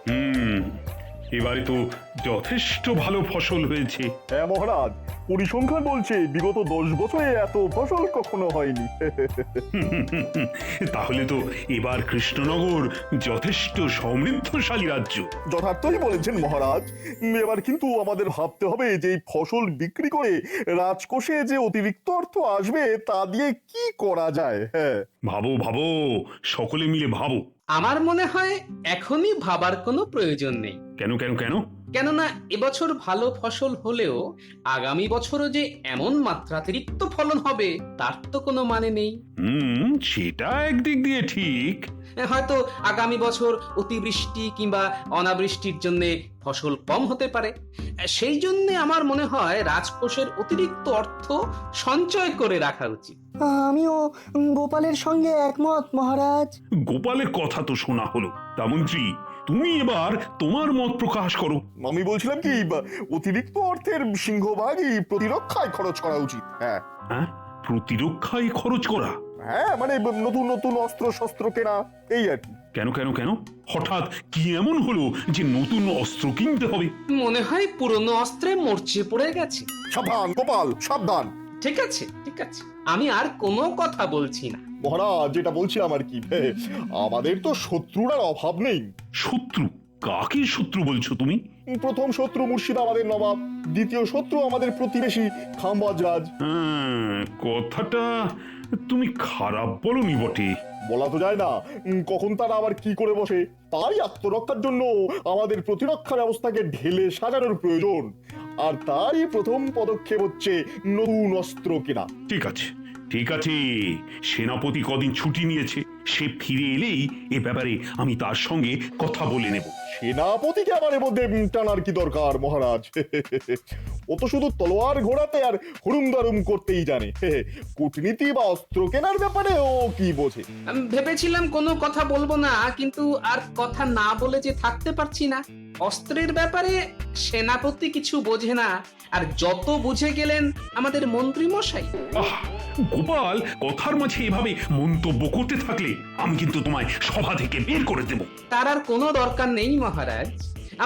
হুম, এবারে তো যথেষ্ট ভালো ফসল হয়েছে। হ্যাঁ মহারাজ, পরিসংখ্যান বলছে বিগত 10 বছরে এত ফসল কখনো হয়নি। তাহলে তো এবার কৃষ্ণনগর যথেষ্ট সমৃদ্ধশালী রাজ্য। যথার্থই বলেছেন মহারাজ। এবার কিন্তু আমাদের ভাবতে হবে যে এই ফসল বিক্রি করে রাজকোষে যে অতিরিক্ত অর্থ আসবে তা দিয়ে কি করা যায়। হ্যাঁ, ভাবো ভাবো, সকলে মিলে ভাবো। আমার মনে হয় এখনই ভাবার কোনো প্রয়োজন নেই। কেন কেন কেন? কেননা এবছর ভালো ফসল হলেও আগামী বছরও যে এমন মাত্রাতিরিক্ত ফলন হবে তার তো কোনো মানে নেই। সেটা একদিক দিয়ে ঠিক। হয়তো আগামী বছর অতিবৃষ্টি কিংবা অনাবৃষ্টির জন্য ফসল কম হতে পারে। সেই জন্য আমার মনে হয় রাজকোষের অতিরিক্ত অর্থ সঞ্চয় করে রাখা উচিত। আমিও গোপালের সঙ্গে একমত মহারাজ। গোপালের কথা তো শোনা হলো, তা মন্ত্রী তুমি এবার তোমার মত প্রকাশ করো। আমি বলছিলাম কি, অতিরিক্ত অর্থের সিংহভাগই প্রতিরক্ষায় খরচ করা উচিত। হ্যাঁ হ্যাঁ, প্রতিরক্ষায় খরচ করা? হ্যাঁ, মানে নতুন নতুন অস্ত্র শস্ত্র কেনা, এই আর কি। কেন কেন কেন, হঠাৎ কি এমন হলো যে নতুন অস্ত্র কিনতে হবে? মনে হয় পুরনো অস্ত্রে মরচে পড়ে গেছে। সাবধান গোপাল, সাবধান। ঠিক আছে ঠিক আছে, আমি আর কোনো কথা বলছি না। মহারাজ, যেটা বলছিলাম আর কি, আমাদের তো শত্রুর আর অভাব নেই। শত্রু? কাকে শত্রু বলছো তুমি? প্রথম শত্রু মুর্শিদাবাদের নবাব, দ্বিতীয় শত্রু আমাদের প্রতিবেশী খাম্বাজ রাজ। কথাটা তুমি খারাপ বলনি বটে। বলা তো যায় না কখন তারা আবার কি করে বসে। তাই আত্মরক্ষার জন্য আমাদের প্রতিরক্ষা ব্যবস্থাকে ঢেলে সাজানোর প্রয়োজন। আর তারই প্রথম পদক্ষেপ হচ্ছে নতুন অস্ত্র কেনা। ঠিক আছে ঠিক আছে, সেনাপতি কদিন ছুটি নিয়েছে, সে ফিরে এলেই এ ব্যাপারে আমি তার সঙ্গে কথা বলে নেব। সেনাপতিকে আবার এর মধ্যে টানার কি দরকার মহারাজ? ও তো শুধু তলোয়ার ঘোরাতে আর হুড়ুম দারুম করতেই জানে। কূটনীতি বা অস্ত্র কেনার ব্যাপারে ও কি বোঝে? আমি ভেবেছিলাম কোনো কথা বলবো না, কিন্তু আর কথা না বলে যে থাকতে পারছি না। অস্ত্রের ব্যাপারে সেনাপতি কিছু বোঝে না, আর যত বুঝে গেলেন আমাদের মন্ত্রী মশাই। আহ, গোপাল, কথার মাঝে এভাবে মন্তব্য করতে থাকলে আমি কিন্তু তোমায় সভা থেকে বের করে দেব। তার আর কোনো দরকার নেই মহারাজ,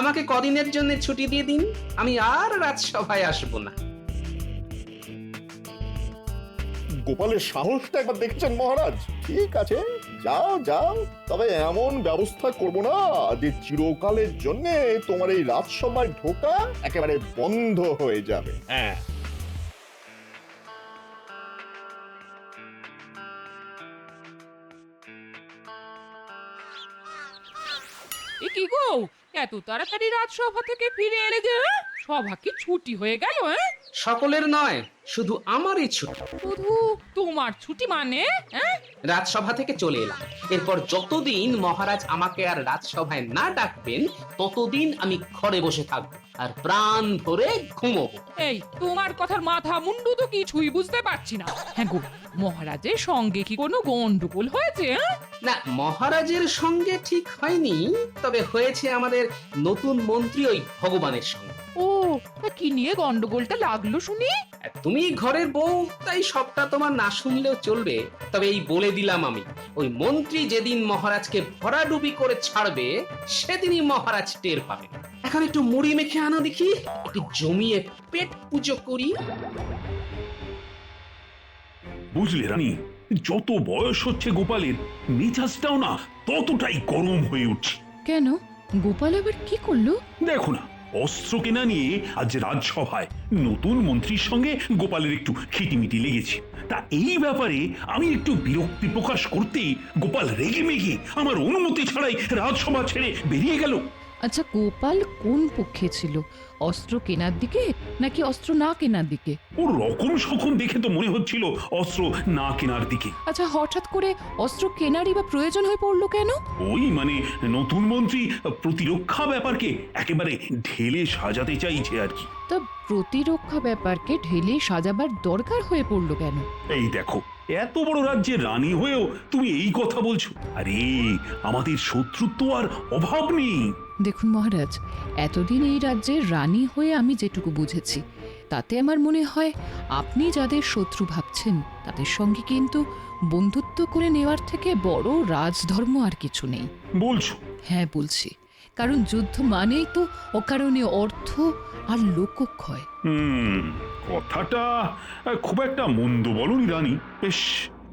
আমাকে কদিনের জন্য ছুটি দিয়ে দিন, আমি আর রাজসভায় আসবো না। গোপালের সাহসটা একবার দেখছেন মহারাজ? ঠিক আছে, যাও যাও, তবে এমন ব্যবস্থা করব না যে চিরকালের জন্য তোমার এই রাজসভায় ঢোকা একেবারে বন্ধ হয়ে যাবে। হ্যাঁ, এ কি গো, এত তাড়াতাড়ি রাজসভা থেকে ফিরে এলে যে? সভা কি ছুটি হয়ে গেল? সকলের নয়, শুধু আমারই ছুটি। শুধু তোমার ছুটি মানে? রাজসভা থেকে চলে এলাম, এরপর যতদিন মহারাজ আমাকে আর রাজসভায় না ডাকবেন ততদিন আমি ঘরে বসে থাকবো আর প্রাণ ভরে ঘুমোবো। এই তোমার কথার মাথা মুন্ডু তো কিছুই বুঝতে পারছি না। হ্যাঁ গো, মহারাজের সঙ্গে কি কোনো গন্ডগোল হয়েছে? না, মহারাজের সঙ্গে ঠিক হয়নি, তবে হয়েছে আমাদের নতুন মন্ত্রী ওই ভগবানের সঙ্গে। ও, তা কি নিয়ে গন্ডগোলটা লাগলো শুনি? আর তুমি ঘরের বউ, তাই সবটা তোমার না শুনলেও চলবে। তবে এই বলে দিলাম আমি, ওই মন্ত্রী যেদিন মহারাজকে ভরাডুবি করে ছাড়বে সেদিনই মহারাজ টের পাবে। এখন একটু মুড়ি মেখে আনো দেখি, একটু জমিয়ে পেট পুজো করি। বুঝলে রানী, যত বয়স হচ্ছে গোপালের, মেজাজটাও না ততটাই গরম হয়ে উঠছে। কেন, গোপাল আবার কি করলো? দেখো না, অস্ত্র কেনা নিয়ে আজ রাজসভায় নতুন মন্ত্রীর সঙ্গে গোপালের একটু খিটিমিটি লেগেছে। তা এই ব্যাপারে আমি একটু বিরক্তি প্রকাশ করতেই গোপাল রেগে মেগে আমার অনুমতি ছাড়াই রাজসভা ছেড়ে বেরিয়ে গেল। আচ্ছা, গোপাল কোন পক্ষে ছিল? অস্ত্র কেনার দিকে নাকি অস্ত্র না কেনার দিকে? ওর রকম সকম দেখে তো মনে হচ্ছিল অস্ত্র না কেনার দিকে। আচ্ছা, হঠাৎ করে অস্ত্র কেনারই বা প্রয়োজন হয়ে পড়লো কেন? ওই মানে নতুন মন্ত্রী প্রতিরক্ষা ব্যাপারকে একেবারে ঢেলে সাজাতে চাইছে আর কি। তা প্রতিরক্ষা ব্যাপারকে ঢেলে সাজাবার দরকার হয়ে পড়লো কেন? এই দেখো, এত বড় রাজ্যের রানী হয়েও তুমি এই কথা বলছো? আরে, আমাদের শত্রুত্ব আর অভাব নেই। দেখুন মহারাজ, এতদিন এই রাজ্যের রানী হয়ে আমি যেটুকু বুঝেছি তাতে আমার মনে হয় আপনি যাদের শত্রু ভাবছেন তাদের সঙ্গে কিন্তু বন্ধুত্ব করে নেওয়ার থেকে বড় রাজধর্ম আর কিছু নেই। বলছো? হ্যাঁ বলছি, কারণ যুদ্ধ মানেই তো অকারণে অর্থ আর লোকক্ষয়। কথাটা খুব একটা মন্দ বলনি রানী। বেশ,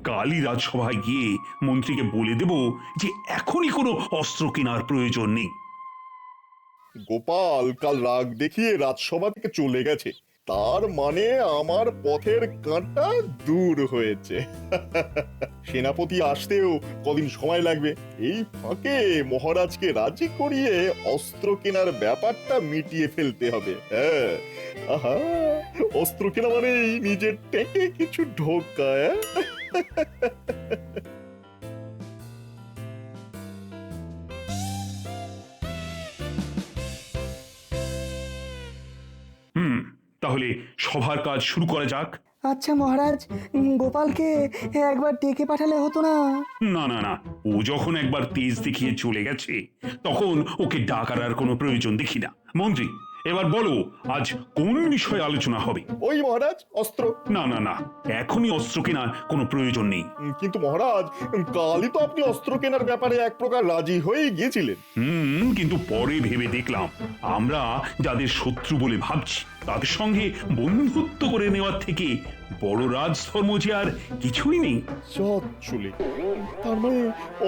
কালই রাজসভায় গিয়ে মন্ত্রীকে বলে দেব যে এখনই কোনো অস্ত্র কেনার প্রয়োজন নেই। গোপাল কাল রাগ দেখিয়ে রাজসভা থেকে চলে গেছে, তার মানে আমার পথের কাঁটা দূর হয়েছে। সেনাপতি আসতেও কদিন সময় লাগবে। এই ফাঁকে মহারাজকে রাজি করিয়ে অস্ত্র কেনার ব্যাপারটা মিটিয়ে ফেলতে হবে। হ্যাঁ, আহা, অস্ত্র কেনা মানেই নিজের টেকে কিছু ঢোকা। তাহলে সভার কাজ শুরু করা যাক। আচ্ছা মহারাজ, গোপালকে একবার ডেকে পাঠালে হতো না? না না না, ও যখন একবার তেজ দেখিয়ে চলে গেছে তখন ওকে ডাকার আর কোনো প্রয়োজন দেখি না। মন্ত্রী, এবার বলো আজ কোন বিষয়ে আলোচনা হবে? ওই মহারাজ, অস্ত্র। না না না, এখনই অস্ত্র কেনার কোনো প্রয়োজন নেই। কিন্তু মহারাজ, কালই তো আপনি অস্ত্র কেনার ব্যাপারে এক প্রকার রাজি হয়ে গিয়েছিলেন। কিন্তু পরে ভেবে দেখলাম আমরা যাদের শত্রু বলে ভাবছি তাদের সঙ্গে বন্ধুত্ব করে নেওয়ার থেকে বড় রাজধর্ম যে আর কিছুই নেই। চলে, তার মানে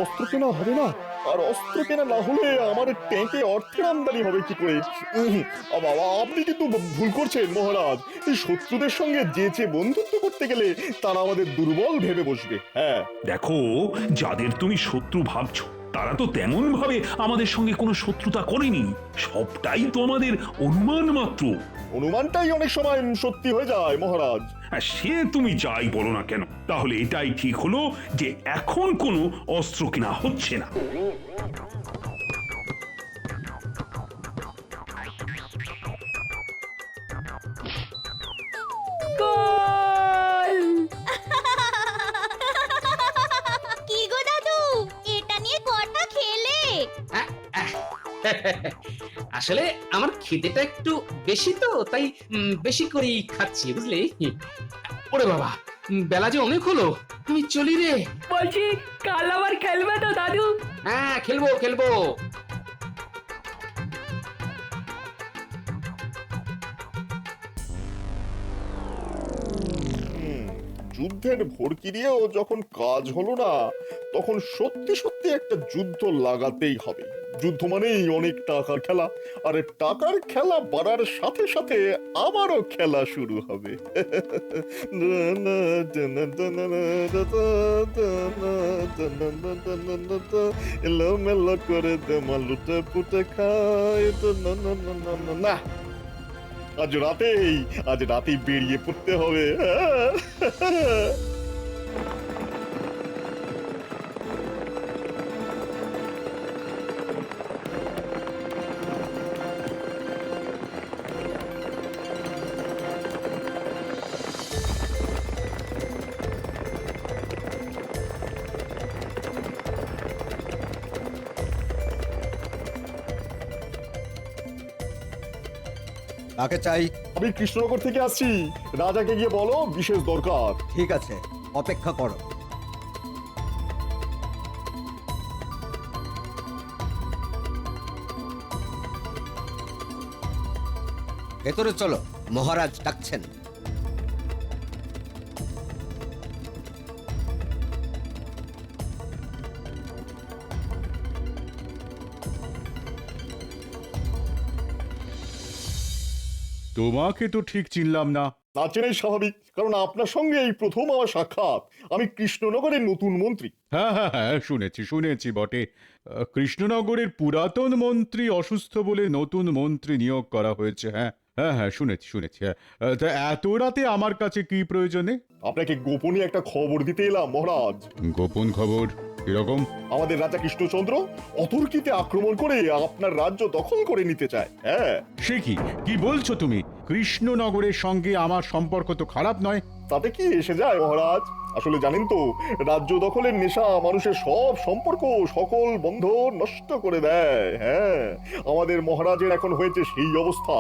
অস্ত্র কেনা হবে না? আর অস্ত্র কেনা না হলে আমার ট্যাঙ্কে অর্থের আমদানি হবে কি করে? বাবা, আপনি কিন্তু ভুল করছেন মহারাজ। এই শত্রুদের সঙ্গে যেচে বন্ধুত্ব করতে গেলে তারা আমাদের দুর্বল ভেবে বসবে। হ্যাঁ, দেখো, যাদের তুমি শত্রু ভাবছো তারা তো তেমন ভাবে আমাদের সঙ্গে কোনো শত্রুতা করেনি। সবটাই তো আমাদের অনুমান মাত্র। অনুমানটাই অনেক সময় সত্যি হয়ে যায় মহারাজ। আর সে তুমি যাই বলো না কেন, তাহলে এটাই ঠিক হলো যে এখন কোনো অস্ত্র কেনা হচ্ছে না। কি গো দাদু, এটা নিয়ে কটা খেলে? আসলে আমার খিদেটা একটু বেশি তো, তাই বেশি করেই খাচ্ছি, বুঝলি? ওরে বাবা, বেলা যে অনেক হলো, আমি চলি রে। বলছি কাল আবার খেলবে তো দাদু? হ্যাঁ, খেলবো খেলবো। যুদ্ধের ভড়কি দিয়েও যখন কাজ হলো না, তখন সত্যি সত্যি একটা যুদ্ধ লাগাতেই হবে। যুদ্ধ মানেই অনেক টাকার খেলা, আর টাকার খেলা বাড়ার সাথে সাথে আবারও খেলা শুরু হবে। এলোমেলো করে দেমা লুটে পুটে খায় না। আজ রাতেই বেরিয়ে পড়তে হবে। কাকে চাই? আমি কৃষ্ণনগর থেকে আসছি, রাজাকে গিয়ে বলো বিশেষ দরকার। ঠিক আছে, অপেক্ষা করো। ভেতরে চলো, মহারাজ ডাকছেন। তোমাকে তো ঠিক চিনলাম না। না চেনাই স্বাভাবিক, কারণ আপনার সঙ্গে এই প্রথম আমার সাক্ষাৎ। আমি কৃষ্ণনগরের নতুন মন্ত্রী। হ্যাঁ হ্যাঁ হ্যাঁ, শুনেছি বটে। কৃষ্ণনগরের পুরাতন মন্ত্রী অসুস্থ বলে নতুন মন্ত্রী নিয়োগ করা হয়েছে। হ্যাঁ হ্যাঁ হ্যাঁ, শুনেছি। হ্যাঁ, তা এত রাতে আমার কাছে কি প্রয়োজনে? আপনাকে গোপনে একটা খবর দিতে এলাম মহারাজ। গোপন খবর? কিরকম? আমাদের রাজা কৃষ্ণচন্দ্র অতর্কিতে আক্রমণ করে আপনার রাজ্য দখল করে নিতে চায়। হ্যাঁ। সে কি বলছো তুমি? কৃষ্ণনগরের সঙ্গে আমার সম্পর্ক তো খারাপ নয়। তাতে কি এসে যায় মহারাজ? আসলে জানেন তো, রাজ্য দখলের নেশা মানুষের সব সম্পর্ক, সকল বন্ধন নষ্ট করে দেয়। হ্যাঁ, আমাদের মহারাজের এখন হয়েছে সেই অবস্থা।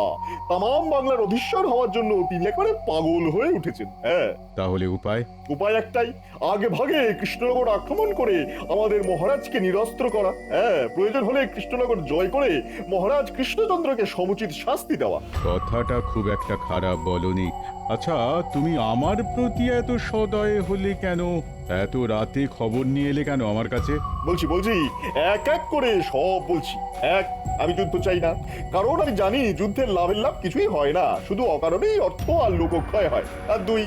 তামাম বাংলার অধীশ্বর হওয়ার জন্য তিনি একেবারে পাগল হয়ে উঠেছেন। হ্যাঁ, তাহলে উপায়? উপায় একটাই, আগে ভাগে কৃষ্ণনগর আক্রমণ করে আমাদের মহারাজকে নিরস্ত্র করা। হ্যাঁ, প্রয়োজন হলে কৃষ্ণনগর জয় করে মহারাজ কৃষ্ণচন্দ্রকে সমুচিত শাস্তি দেওয়া। কথাটা খুব একটা খারাপ বলনি। আচ্ছা, তুমি আমার প্রতি এত সদয় হলে কেন? এত রাতে খবর নিয়ে এলে কেন আমার কাছে? বলছি এক এক করে সব বলছি। এক, আমি যুদ্ধ চাই না, কারণ আমি জানি যুদ্ধের লাভের লাভ কিছুই হয় না, শুধু অকারণেই অর্থ আর লোকক্ষয় হয়। আর দুই,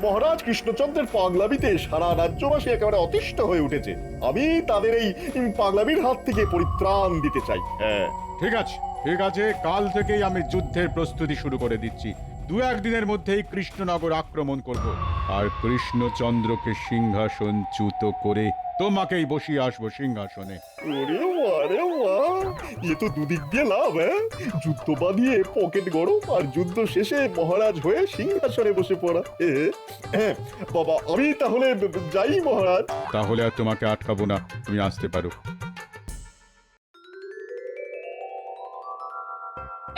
মহারাজ কৃষ্ণচন্দ্রের পাগলামিতে সারা রাজ্যবাসী একেবারে অতিষ্ঠ হয়ে উঠেছে। আমি তাদের এই পাগলামির হাত থেকে পরিত্রাণ দিতে চাই। হ্যাঁ, ঠিক আছে, ঠিক আছে, কাল থেকেই আমি যুদ্ধের প্রস্তুতি শুরু করে দিচ্ছি। 2-1 দিনের মধ্যেই কৃষ্ণনগর আক্রমণ করব, আর কৃষ্ণচন্দ্রকে সিংহাসনচ্যুত করে তোমাকেই বসিয়ে আসবো সিংহাসনে। ওরে বাহ, এ তো দুদিক দিয়ে লাভ। হ্যাঁ, যুদ্ধ বাঁধিয়ে পকেট গরম, আর যুদ্ধ শেষে মহারাজ হয়ে সিংহাসনে বসে পড়া। হ্যাঁ বাবা, আমি তাহলে যাই মহারাজ। তাহলে আর তোমাকে আটকাবো না, তুমি আসতে পারো।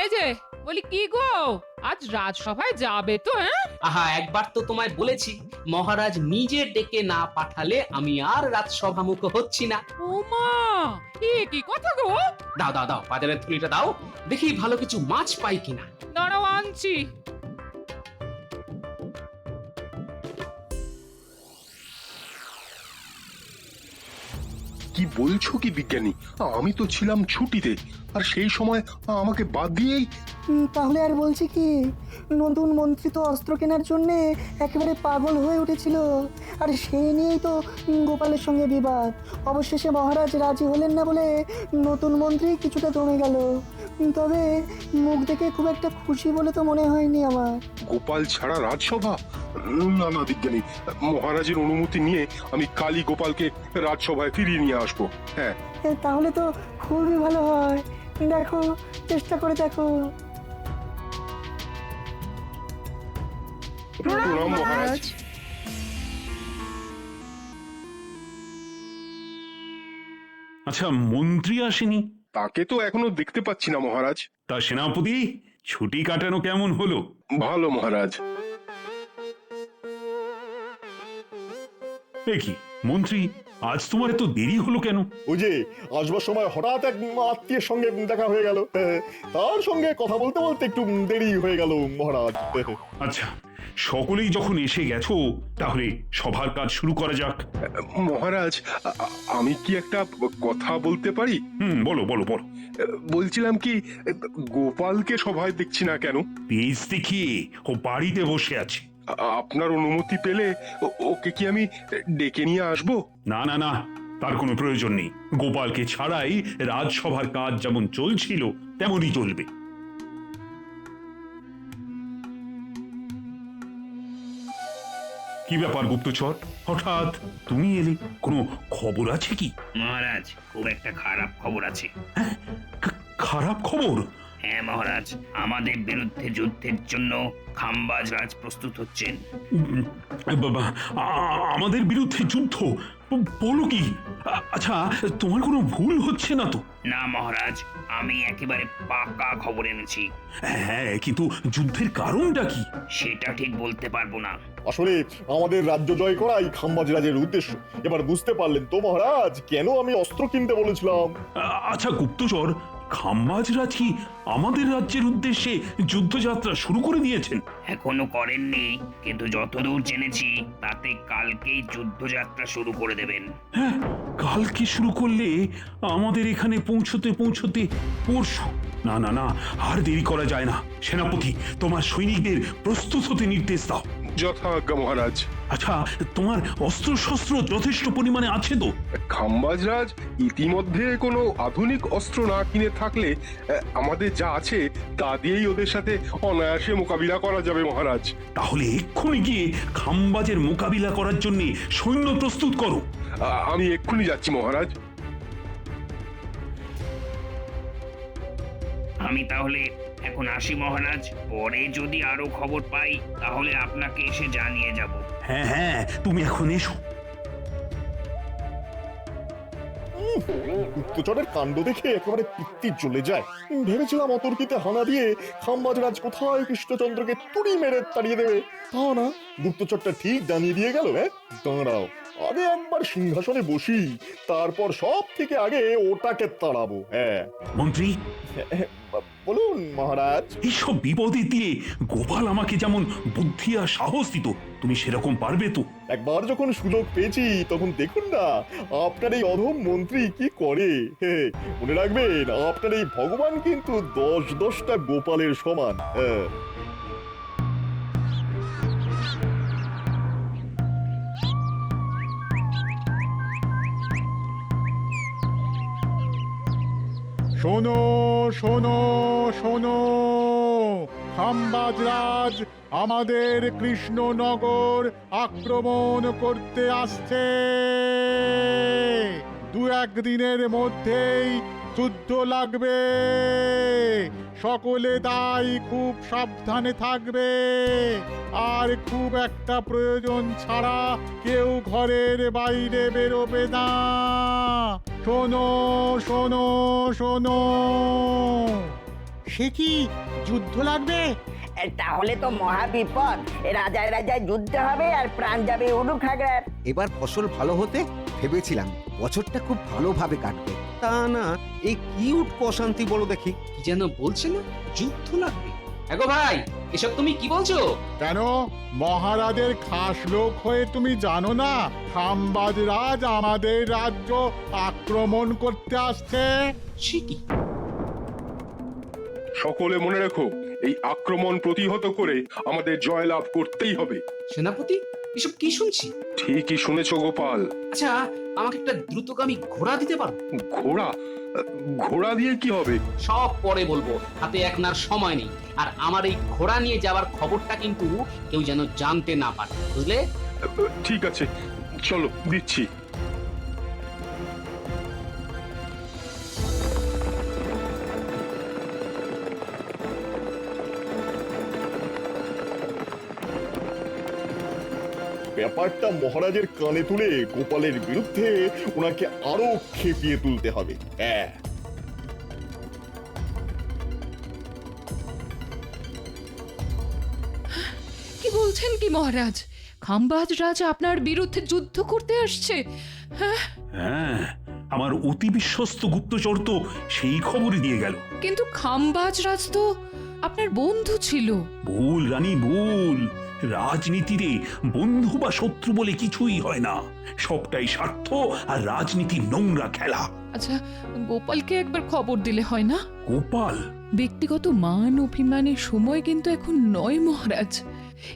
এই যে বলি, কি গো, আজ রাজসভায় যাবে তো? হ্যাঁ, আহা, একবার তো তোমায় বলেছি, মহারাজ নিজে ডেকে না পাঠালে আমি আর রাজসভামুখ হচ্ছি না। ওমা, কি কথা গো? দাও দাও দাও, বাজারের থলিটা দাও, দেখি ভালো কিছু মাছ পাই কিনা। দাঁড়াও, আনছি। কি বলছো কি বিজ্ঞানী? আমি তো ছিলাম ছুটিতে, আর সেই সময় আমাকে বাদ দিয়েই। তাহলে আর বলছি কি, নতুন মন্ত্রী তো অস্ত্র কেনার জন্যে একেবারে পাগল হয়ে উঠেছিল, আর সেই নিয়েই তো গোপালের সঙ্গে বিবাদ। অবশেষে মহারাজ রাজি হলেন না বলে নতুন মন্ত্রী কিছুটা দমে গেল। তবে মুখ দেখে খুব একটা খুশি বলে তো মনে হয়নি আমার। গোপাল ছাড়া রাজসভা? না না বিজ্ঞানী, মহারাজের অনুমতি নিয়ে আমি কালই গোপালকে রাজসভায় ফিরিয়ে নিয়ে আসবো। হ্যাঁ, তাহলে তো খুবই ভালো হয়। দেখো, চেষ্টা করে দেখো। প্রণাম মহারাজ। আচ্ছা, মন্ত্রী আসেনি? তাকে তো এখনো দেখতে পাচ্ছি না মহারাজ। তা সেনাপতি, ছুটি কাটানো কেমন হলো? ভালো মহারাজ। এ কি মন্ত্রী, আজ তোমার এত দেরি হলো কেন? ওই যে আসবার সময় হঠাৎ এক আত্মীয়ের সঙ্গে দেখা হয়ে গেল, তার সঙ্গে কথা বলতে বলতে একটু দেরি হয়ে গেল মহারাজ। আচ্ছা, সকলেই যখন এসে গেছো, তাহলে সভার কাজ শুরু করা যাক। মহারাজ, আমি কি একটা কথা বলতে পারি? বলো বলো বলো। বলছিলাম কি, গোপালকে সভায় দেখছি না কেন? তেজ দেখিয়ে ও বাড়িতে বসে আছে। আপনার অনুমতি পেলে ওকে কি আমি ডেকে নিয়ে আসবো? না না না, তার কোনো প্রয়োজন নেই। গোপালকে ছাড়াই রাজসভার কাজ যেমন চলছিল তেমনই চলবে। কি ব্যাপার গুপ্তচর, হঠাৎ তুমি এলে? কোনো খবর আছে কি? মহারাজ, খুব একটা খারাপ খবর আছে। হ্যাঁ, খারাপ খবর? হ্যাঁ মহারাজ, আমাদের বিরুদ্ধে যুদ্ধের জন্য খাম্বাজ রাজ প্রস্তুত হচ্ছেন। বাবা, আমাদের বিরুদ্ধে যুদ্ধ? বলো কি? আচ্ছা, তোমার কোনো ভুল হচ্ছে না তো? না মহারাজ, আমি একেবারে পাকা খবর এনেছি। হ্যাঁ, কিন্তু যুদ্ধের কারণটা কি? সেটা ঠিক বলতে পারবো না। আসলে আমাদের রাজ্য জয় করাই খাম্বাজ রাজের উদ্দেশ্য। এবার বুঝতে পারলেন তো মহারাজ, কেন আমি অস্ত্র কিনতে বলেছিলাম? আচ্ছা গুপ্তচর, খাম্বাজ রাজ কি আমাদের রাজ্যের উদ্দেশ্যে যুদ্ধযাত্রা শুরু করে দিয়েছেন? এখনো করেননি, কিন্তু যতদূর জেনেছি তাতে কালকেই যুদ্ধযাত্রা শুরু করে দেবেন। হ্যাঁ, কালকে শুরু করলে আমাদের এখানে পৌঁছতে পৌঁছতে পরশু। না না না, আর দেরি করা যায় না। সেনাপতি, তোমার সৈনিকদের প্রস্তুত হতে নির্দেশ দাও। যথাজ্ঞা মহারাজ। আচ্ছা, তোমার অস্ত্র শস্ত্র যথেষ্ট পরিমাণে আছে তো? খাম্বাজরাজ ইতিমধ্যে কোনো আধুনিক অস্ত্র না কিনে থাকলে আমাদের যা আছে তা দিয়েই ওদের সাথে অনায়াসে মোকাবিলা করা যাবে মহারাজ। তাহলে এক্ষুনি গিয়ে খাম্বাজের মোকাবিলা করার জন্য সৈন্য প্রস্তুত করো। আমি এক্ষুনি যাচ্ছি মহারাজ। আমি তাহলে এখন আসি মহারাজ, পরে যদি আরো খবর পাই তাহলে আপনাকে এসে জানিয়ে যাব। হ্যাঁ হ্যাঁ, তুমি এখন এসো। গুপ্তচরের কাণ্ড দেখে একেবারে পিত্তি জ্বলে যায়। ভেবেছিলাম অতর্কিতে হানা দিয়ে খাম্বাজরাজ কোথায় কৃষ্ণচন্দ্রকে তুড়ি মেরে তাড়িয়ে দেবে, তা না, গুপ্তচরটা ঠিক জানিয়ে দিয়ে গেল। দাঁড়াও, আগে একবার সিংহাসনে বসি, তারপর সব থেকে আগে ওটাকে তাড়াবো। হ্যাঁ মন্ত্রী, বলুন মহারাজ। এইসব বিপদে দিয়ে গোপাল আমাকে যেমন বুদ্ধি আর সাহস দিত, তুমি সেরকম পারবে তো? একবার যখন সুযোগ পেয়েছি তখন দেখুন না আপনার এই অধম মন্ত্রী কি করে। মনে রাখবেন, আপনার এই ভগবান কিন্তু 10-10টা গোপালের সমান। শোনো শোনো শোনো, খাম্বাজরাজ আমাদের কৃষ্ণনগর আক্রমণ করতে আসছে। 2-1 দিনের মধ্যেই যুদ্ধ লাগবে, সকলে তাই খুব সাবধানে থাকবে, আর খুব একটা প্রয়োজন ছাড়া কেউ ঘরের বাইরে বেরোবে না। শোনো শোনো শোনো। সে কি যুদ্ধ লাগবে? তাহলে তো মহা বিপদ, রাজায় রাজায় যুদ্ধ হবে আর প্রাণ যাবে উড়ুখাগড়ার। এবার ফসল ভালো হতে ভেবেছিলাম বছরটা খুব ভালোভাবে কাটবে, তা না এই কি উঠকো অশান্তি বলো দেখি। কি যেন বলছে না, যুদ্ধ লাগবে? এগো ভাই, এসব তুমি কি বলছো? কেন, মহারাজের খাস লোক হয়ে তুমি জানো না খাম্বাজরাজ আমাদের রাজ্য আক্রমণ করতে আসছে? সে কি? সকলে মনে রেখো, এই আক্রমণ প্রতিহত করে আমাদের জয়লাভ করতেই হবে। সেনাপতি, এসব কি শুনছি? ঠিকই শুনেছো গোপাল। আচ্ছা, আমাকে একটা দ্রুতগামী ঘোড়া দিতে পারো? ঘোড়া? ঘোড়া দিয়ে কি হবে? সব পরে বলবো, হাতে একনার সময় নেই। আর আমার এই ঘোড়া নিয়ে যাওয়ার খবরটা কিন্তু কেউ যেন জানতে না পারে, বুঝলে? ঠিক আছে, চলো দিচ্ছি। ব্যাপারটা মহারাজের কানে তুলে গোপালের বিরুদ্ধে ওনাকে আরো খেপিয়ে তুলতে হবে। হ্যাঁ, কি বলছেন কি মহারাজ? খাম্বাজরাজ আপনার বিরুদ্ধে যুদ্ধ করতে আসছে? হ্যাঁ, হ্যাঁ, আমার অতি বিশ্বস্ত গুপ্তচর তো সেই খবরই দিয়ে গেল। কিন্তু খাম্বাজরাজ তো আপনার বন্ধু ছিল। ভুল রানী, ভুল। রাজনীতিতে বন্ধু বা শত্রু বলে কিছুই হয় না, সবটাই স্বার্থ আর রাজনীতির নোংরা খেলা। আচ্ছা, গোপালকে একবার খবর দিলে হয় না? গোপাল? ব্যক্তিগত মান অভিমানের সময় কিন্তু এখন নয় মহারাজ,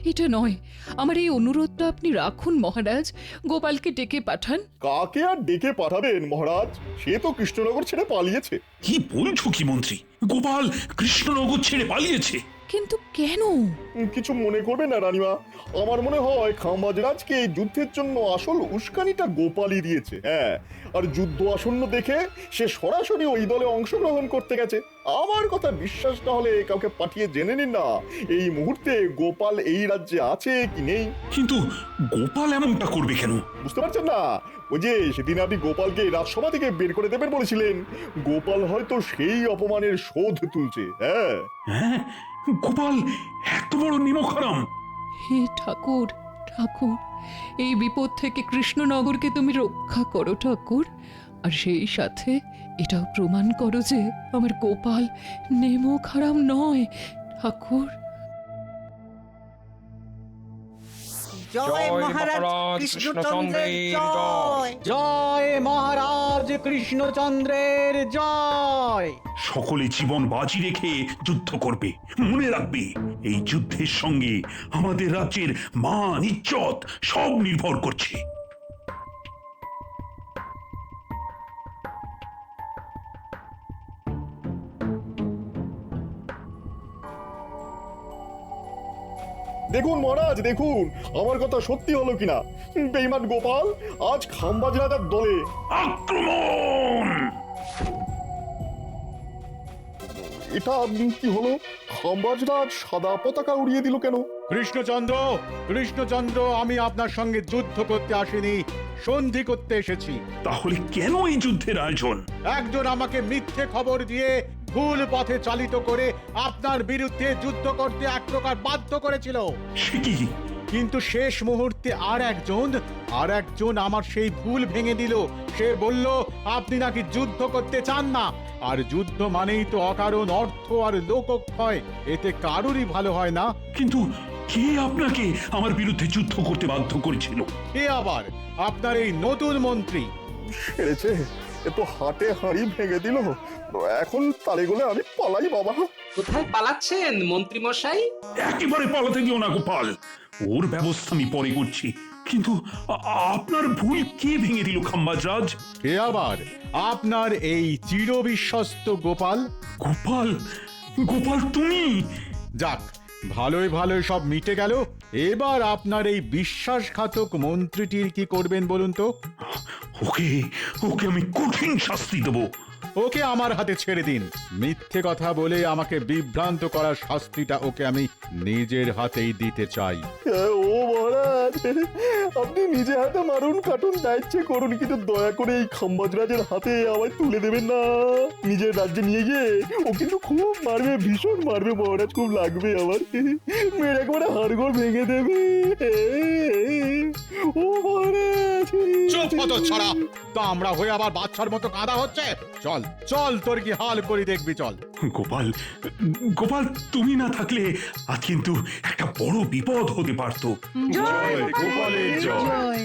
এটা নয়। আমার এই অনুরোধটা আপনি রাখুন মহারাজ, গোপালকে ডেকে পাঠান। কাকে আর ডেকে পাঠাবেন মহারাজ, সে তো কৃষ্ণনগর ছেড়ে পালিয়েছে। কি বলছো কি মন্ত্রী? গোপাল কৃষ্ণনগর ছেড়ে পালিয়েছে? কিন্তু কেন? কিছু মনে করবে না রানীমা, আমার মনে হয় খাম্বাজরাজকে এই যুদ্ধের জন্য আসল উস্কানিটা গোপালই দিয়েছে। হ্যাঁ, আর যুদ্ধ আসন্ন দেখে সে সরাসরি ওই দলে অংশগ্রহণ করতে গেছে। আমার কথা বিশ্বাস না হলে কাউকে পাঠিয়ে জেনে নিন না এই মুহূর্তে গোপাল এই রাজ্যে আছে কি নেই। কিন্তু গোপাল এমনটা করবে কেন? বুঝতে পারছেন না? ওই যে সেদিন আপনি গোপালকে রাজসভা থেকে বের করে দেবেন বলেছিলেন, গোপাল হয়তো সেই অপমানের শোধ তুলছে। হ্যাঁ হ্যাঁ, গোপাল এত বড় নিমকহারাম? হে ঠাকুর, ঠাকুর, এই বিপদ থেকে কৃষ্ণনগরকে তুমি রক্ষা করো ঠাকুর। আর সেই সাথে এটাও প্রমাণ করো যে আমার গোপাল নেমখারাম নয় ঠাকুর। জয় মহারাজ কৃষ্ণচন্দ্রের জয়। জয় মহারাজ কৃষ্ণচন্দ্রের জয়। সকলে জীবন বাজি রেখে যুদ্ধ করবে। মনে রাখবে, এই যুদ্ধের সঙ্গে আমাদের রাজ্যের মান ইজ্জত সব নির্ভর করছে। দেখুন মহারাজ, দেখুন আমার কথা সত্যি হলো কিনা। বেঈমান গোপাল আজ খাম্বাজ রাজার দলে। আক্রমণ! এটা কি হলো? খাম্বাজরাজ সাদা পতাকা উড়িয়ে দিল কেন? কৃষ্ণচন্দ্র, কৃষ্ণচন্দ্র, আমি আপনার সঙ্গে যুদ্ধ করতে আসিনি, সন্ধি করতে এসেছি। তাহলে কেন এই যুদ্ধের আয়োজন? একজন আমাকে মিথ্যে খবর দিয়ে ভুল পথে চালিত করে আপনার বিরুদ্ধে যুদ্ধ করতে এক প্রকার বাধ্য করেছিল। সে কি? কিন্তু শেষ মুহূর্তে আর একজন আমার সেই ভুল ভেঙে দিল। সে বলল আপনি নাকি যুদ্ধ করতে চান না, আর যুদ্ধ মানেই তো অকারণ অর্থ আর লোকক্ষয়, এতে কারোরই ভালো হয় না। কিন্তু কে আপনাকে আমার বিরুদ্ধে যুদ্ধ করতে বাধ্য করেছিল? এ আবার আপনার এই নতুন মন্ত্রী। সেরেছে, এ তো হাটে হাঁড়ি ভেঙে দিল। এখন তালে গলে আমি পালাই বাবা। কোথায় পালাচ্ছেন মন্ত্রী মশাই? একেবারে পালাতে দিও না গোপাল, ওর ব্যবস্থা আমি পরে করছি। কিন্তু আপনার ভুল কে ভেঙে দিল খাম্বাজরাজ? এ আবার আপনার এই চিরবিশ্বস্ত গোপাল। গোপাল? গোপাল তুমি? যাক, ভালোই ভালোই সব মিটে গেল। এবার আপনার এই বিশ্বাসঘাতক মন্ত্রীটির কি করবেন বলুন তো? ওকে ওকে আমি কঠিন শাস্তি দেবো। ওকে আমার হাতে ছেড়ে দিন। মিথ্যে কথা বলে আমাকে বিভ্রান্ত করার শাস্তিটা ওকে আমি নিজের হাতেই দিতে চাই। ও মহারাজ, আপনি নিজে হাতে মারুন কাটুন যা ইচ্ছে করুন, কিন্তু দয়া করে এই খাম্বাজরাজের হাতে আমায় তুলে দেবেন না। নিজের রাজ্যে নিয়ে গিয়ে ও কিন্তু খুব মারবে, ভীষণ মারবে মহারাজ, খুব লাগবে আমার। মেয়ের একবারে হাড়গোড় ভেঙে দেবে। ও মহারাজ, চুপ হতো ছড়া, তা আমরা হয়ে আবার বাচ্চার মতো কাঁদা হচ্ছে। চল চল, তোর কি হাল করি দেখবি, চল। গোপাল, গোপাল তুমি না থাকলে আজ কিন্তু একটা বড় বিপদ হতে পারতো। জয় গোপালের জয়। জয়